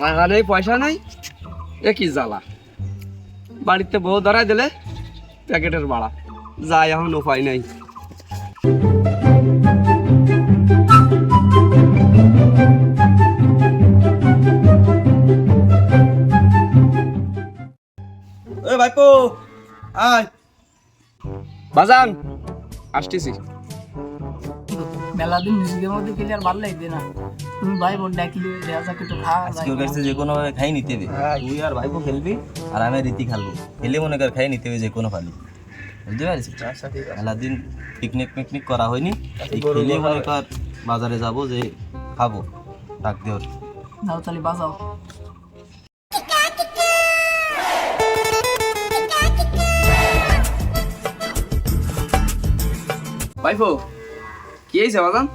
টাকা নেই পয়সা নেই, এ কি জ্বালা। বাড়িতে বউ ধরাই দিলে প্যাকেটের ভাড়া, যাই এখন উপায় নাই। ওই ভাইপো আয়। বাজান আসতেছি। মেলা দিন নিজেদের মধ্যে খেলে আর ভালো লাগবে না। তুমি ভাই বোন ডাকলে দেওয়া যাক একটু খাওয়া যায়। কেউ কাছে যে কোনো ভাবে খাই নিতে হবে, তুই আর ভাইপো খেলবি আর আমি রীতি খেলবো, খেলে মনে কর খাই নিতে হবে যে কোনো ফালি, বুঝতে পারছিস? মেলা দিন পিকনিক করা হয়নি, এই খেলে মনে কর বাজারে যাবো যে খাবো, ডাক দেওয়ার। যাও তাহলে বাজাও। ভাইফো কি হয়েছে বাজান?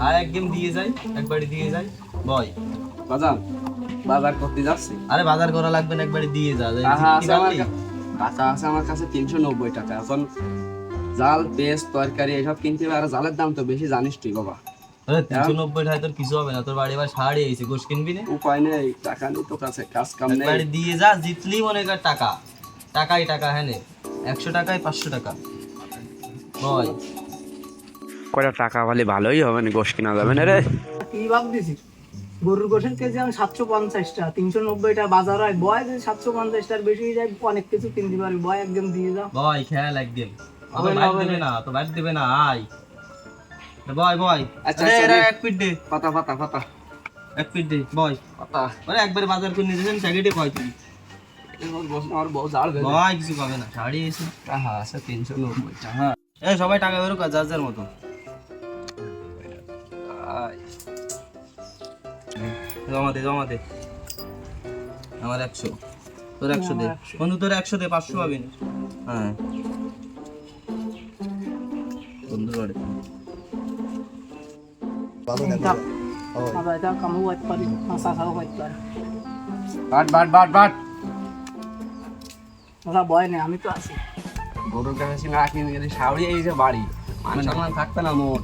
আর এক গেম দিয়ে যাই, একবারে দিয়ে যাই বয়। বাজান বাজার করতে যাচ্ছি। আরে বাজার করা লাগবে না, একবারে দিয়ে যা। টাকা আছে আমার কাছে 390 টাকা। এখন জাল পেস্ট তরকারি এসব কিনতে হবে, আর জালের দাম তো বেশি, জানিস তুই বাবা। 390 টাকা তোর কিছু হবে না, তোর বাড়ি এবার শাড়ি এসে গোশ কিনবি না। উপায় নেই, টাকা নেই তো কাছে, কাজ কাম নেই। একবারে দিয়ে যা, জিতলি মনে কর টাকা, টাকাই টাকা। হ্যাঁ 100 টাকায় 500 টাকা বয়। কয়টা টাকা বলে ভালোই হবে না, গোশ কিনা যাবে না রে। কি ভাব দিছি গরুর গোশের কেজি আমি 750 টাকা, 390 টাকা বাজার হয়। বয় যদি 750 টাকার বেশি হয়ে যায় অনেক কিছু কিনতে পারবি। বয় একদম দিয়ে যাও। বয় খেয়াল একদিন হবে না, হবে দেবে না, তো বাইর দেবে না। আয় বয় বয়। আচ্ছা, আরে আচ্ছা, এরা নে। এক পিট দে, পাতা পাতা পাতা এক পিট দে বয়। পাতা। আরে একবারে বাজার করে নিয়ে যাবেন প্যাকেটে কয় তুই আমার বউ জাল বেঁধে। বয়, কিছু পাবে না, শাড়ি এসে। টাকা আছে 390 টাকা। এই সবাই টাকা বেরো কাজ যার মতো। জমা দে আমার 100, তোর 100 দে বন্ধু, তোর 100 দে, 500 পাবি না। হ্যাঁ বন্ধুর বাড়ি বাবা এটা কামু হইতে পারি, মাছা খাও হইতে পারি। But but but but. ওরা বয় নেই, আমি তো আছি। গরুর কাছে না কিনে গেলে শাওড়ি এসে বাড়ি, মান সম্মান থাকবে না মোর।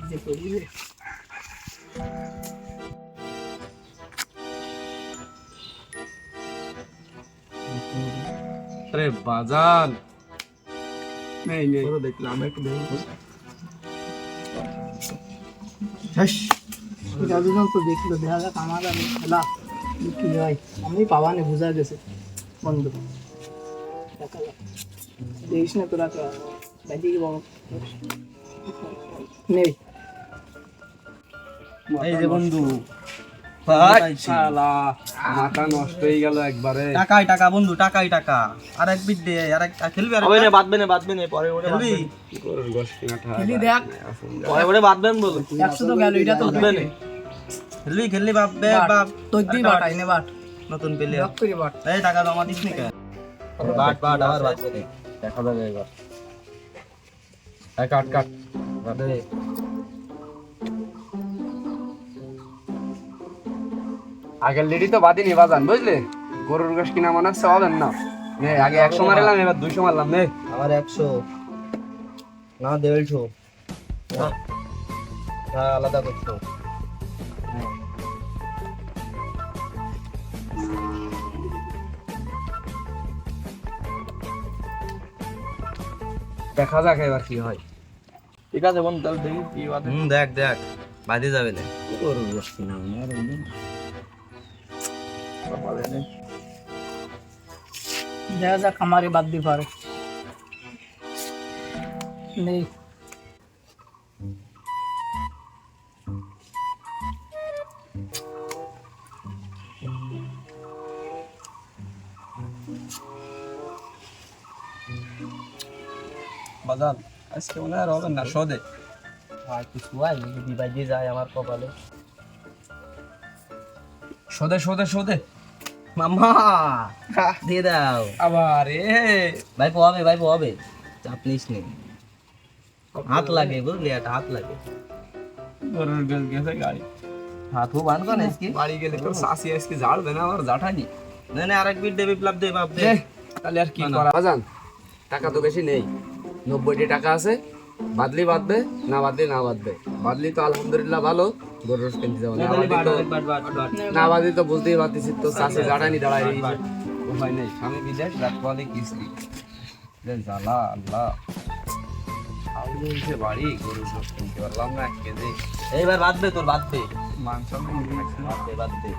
যে করি রে। আরে বাজান নেই নেই দেখলাম একটু যতজন তো দেখলো, দেখা যাক আমার আমি খেলা কি হয়। আমি পাবা নি, বোঝা গেছে বন্ধু। দেখা যাক, দেখিস না তোরা বাইরে বাবা নেই। এই যে বন্ধু শালা মাথা নষ্ট হয়ে গেল একবারে। টাকাই টাকা বন্ধু, টাকাই টাকা। আর এক বিট দে, আর এক খেলবি। আর বাদবে না পরে ওরে খেলবি। গরুর গোশ কিনাটা খেলি দেখ, পরে ওরে বাদবেন বল। 100 তো গেল, এটা তো বাদবে না। খেলবি বাপ বে বাপ। তোর দি বাট আইনে বাট নতুন পেলে লক করে বাট। এই টাকা জমা দিস নি কেন? বাট আবার বাদবে না, দেখা যাবে এবার। কাট কাট। বাদে আগের লেডি তো বাদিনি বাজান, বুঝলে? গরুর গোশ কিনা মনে হচ্ছে হবেন না। নে আগে 100 মারলাম, এবার 200 মারলাম। নে আমার 100 না 150 না আলাদা করছো। দেখা যাক এবার কি হয়। ঠিক আছে বন্ধু, তাহলে দেখি কি বাদে। দেখ বাদে যাবে না। গরুর গোশ কিনা আমার দেখা যাক আমারে বাদ দি পারে নেই। বাজান আজকে মনে আর হবে না, সদে আর কিছু হয় যদি বাজে যায় আমার কপালে। সদে সদে সদে মামা দিয়ে দাও আবার ভাই হবে চাপ নিস নে। হাত লাগে বুঝলি, একটা হাত লাগে। গরুর গোশ গেছে গাড়ি। হাতও বান কোন আজকে বাড়ি গেলে তো সাসি আজকে ঝাড়বে না, আমার জাঠানি। না আরেক বিট দে, বিপ্লব দে বাপ দে। তাহলে আর কি করা বাজান? টাকা তো বেশি নেই, 90টি টাকা আছে। বাদলি বাঁধবে, না বাদলি না বাঁধবে। বাদলি তো আলহামদুলিল্লাহ ভালো, গরুর রস কিনতে যাবো। না বাদলি তো বুঝতেই পারতেছি, তো চাষে জাটানি দাঁড়ায় রয়েছে। উপায় নেই, স্বামী বিদেশ, রাত বলে কিস্তি। জ্বালা আল্লাহ, আউলিয়ে বাড়ি, গরুর রস কিনতে পারলাম না 1 কেজি। এইবার বাঁধবে, তোর বাঁধবে, মাংস বাঁধবে বাঁধবে।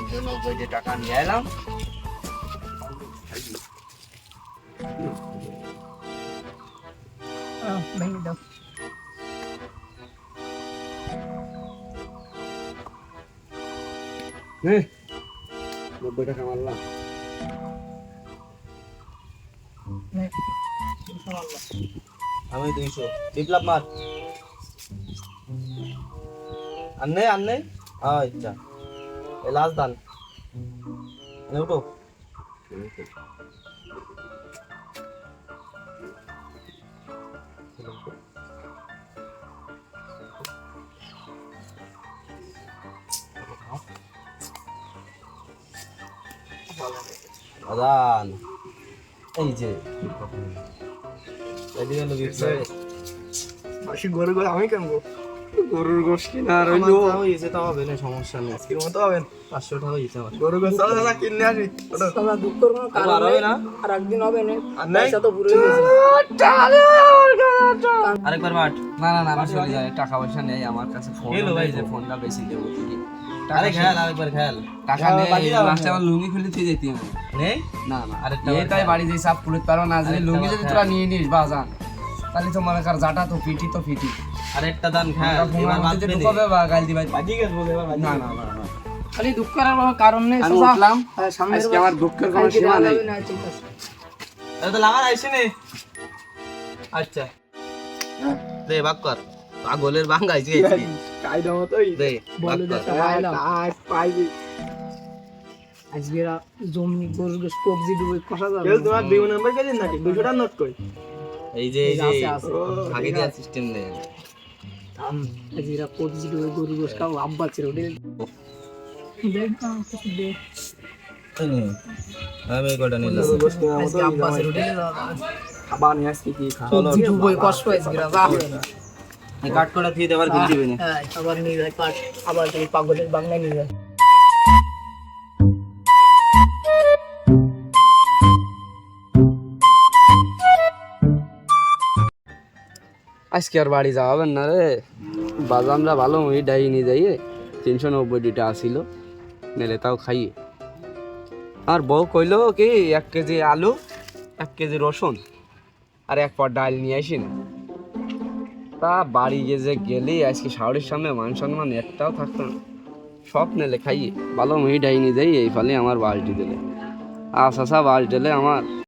390 টাকা নিয়ে এলাম। ভেঙে দাও। হ্যাঁ, 90 টাকা মারলাম। নে, 200 মারলাম। আমি 200 বিপ্লব মার। আন্নে আন্নে আচ্ছা, এই লাস্ট দান উঠো। আদান এই যে এদিকে লোক মাসি গরু গরু আমি কেমন গরুর গোশ কিনা আর আমার হইলো। তাও হয়েছে, তাও হবে না, সমস্যা নেই। আজকের মতো হবেন 500 টাকা হয়েছে আমার। গরু গোস দাদা কিনে আসি দাদা দুঃখের কোনো কারণ আর হবে নেই না? আর একদিন হবে না আর নাই? পয়সা তো পুরো গেছে আরেকবার মাঠ। না না না, আমি চলে যাই, টাকা পয়সা নেই আমার কাছে। ফোন এলো ভাই, যে ফোনটা বেশি দেবো তুমি। আরে খেয়াল, আরেকবার খেয়াল। টাকা নেই, লাস্টে আমার লুঙ্গি খুলে তুই যেতে হবে। নেই না না, আরেকটা আরে তাই বাড়ি যেই সাপ পুরুত পারো না, যদি লুঙ্গি যদি তোরা নিয়ে নিস বাজান, তাহলে তো মনে কর জাটা তো ফিটি তো ফিটি। আরেকটা দান খেয়াল। ঘুমার এবার মধ্যে বাঁধবে নে। ঢুকাবে বা গাল দিবাই। না না না না, খালি দুঃখ করার কোনো কারণ নেই আমি চাচা। উঠলাম, হ্যাঁ, সামনের আজকে বার আমার দুঃখের কোনো কালকে সীমা দেওয়া নেই। যাবে না, ঠিক আছে। আরে তো লাগার আইছে নে। আচ্ছা দে বাক কর, পাগলের বাঙ্গাইছে কায়দা মতোই দে বাক বলে কর। যেটা পাইলাম আজকে জমি গরু গোস কবজি ডুবে কষা যাবে কেউ তোমার 2 নাম্বার কেজি নাকি 200 টাকা নোট কই এই যে এই যে আছে, আছে। আগে দিয়া সিস্টেম দে। থাম আজকে কবজি ডুবে গরু গোস খাও আব্বা ছিল দেখ কিছু দে আমি কটা নিলাম। আজকে আব্বা ছিল দেখ খাবার নিয়ে আসছি কি খা। কবজি ডুবে কষ্ট হয়েছে যা এই কাট কটা দিয়ে দেবার কিনতে হবে না। হ্যাঁ আবার নিয়ে যায় কাট আবার সেই পাগলের বাংলায় নিয়ে যায় আজকে আর বাড়ি যাওয়াবেন না রে, বাজামরা ভালো ওই ডাই নিয়ে যাইয়ে 390 আসিল, নেলে তাও খাইয়ে। আর বউ কইলো কি 1 কেজি আলু, 1 কেজি রসুন আর 1 পট ডাল নিয়ে আসি না। তা বাড়ি যে গেলি আজকে শাওরির সামনে মান সম্মান একটাও থাকতো না, সব নেলে খাইয়ে। ভালো ওই ডাই নিয়ে যাই, এই ফলে আমার বালটি দিলে। আচ্ছা বালটি দিলে আমার